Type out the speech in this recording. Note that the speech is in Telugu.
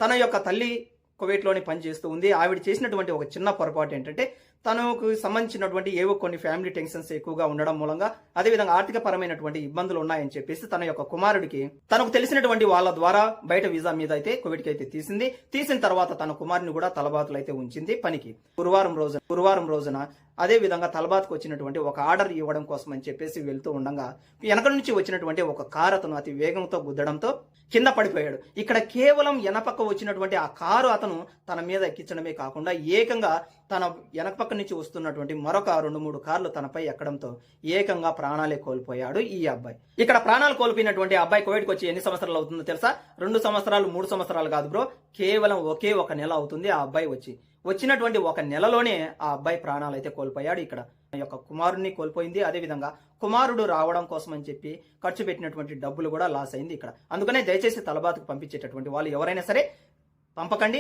తన యొక్క తల్లి కువైట్లోని పనిచేస్తూ ఉంది. ఆవిడ చేసినటువంటి ఒక చిన్న పొరపాటు ఏంటంటే తనకు సంబంధించినటువంటి ఏవో కొన్ని ఫ్యామిలీ టెన్షన్స్ ఎక్కువగా ఉండడం మూలంగా, అదేవిధంగా ఆర్థిక పరమైనటువంటి ఇబ్బందులు ఉన్నాయని చెప్పేసి తన యొక్క కుమారుడికి తనకు తెలిసినటువంటి వాళ్ళ ద్వారా బయట వీసా మీద అయితే కువైట్కి అయితే తీసింది. తీసిన తర్వాత తన కుమారుని కూడా తలబాతులు అయితే ఉంచింది పనికి. గురువారం రోజున అదే విధంగా తలబాత్కు వచ్చినటువంటి ఒక ఆర్డర్ ఇవ్వడం కోసం అని చెప్పేసి వెళ్తూ ఉండగా వెనక నుంచి వచ్చినటువంటి ఒక కారు అతను అతి వేగంతో గుద్దడంతో కింద పడిపోయాడు. ఇక్కడ కేవలం వెనపక్క వచ్చినటువంటి ఆ కారు అతను తన మీద ఎక్కించడమే కాకుండా ఏకంగా తన వెనక పక్క నుంచి వస్తున్నటువంటి మరొక 2-3 కార్లు తనపై ఎక్కడంతో ఏకంగా ప్రాణాలే కోల్పోయాడు ఈ అబ్బాయి. ఇక్కడ ప్రాణాలు కోల్పోయినటువంటి అబ్బాయి కువైట్కి వచ్చి ఎన్ని సంవత్సరాలు అవుతుందో తెలుసా? 2 సంవత్సరాలు 3 సంవత్సరాలు కాదు బ్రో, కేవలం ఒకే 1 నెల అవుతుంది ఆ అబ్బాయి వచ్చినటువంటి 1 నెలలోనే ఆ అబ్బాయి ప్రాణాలు అయితే కోల్పోయాడు. ఇక్కడ యొక్క కుమారుడిని కోల్పోయింది. అదేవిధంగా కుమారుడు రావడం కోసం అని చెప్పి ఖర్చు పెట్టినటువంటి డబ్బులు కూడా లాస్ అయింది ఇక్కడ. అందుకనే దయచేసి తలబాతుకు పంపించేటటువంటి వాళ్ళు ఎవరైనా సరే పంపకండి.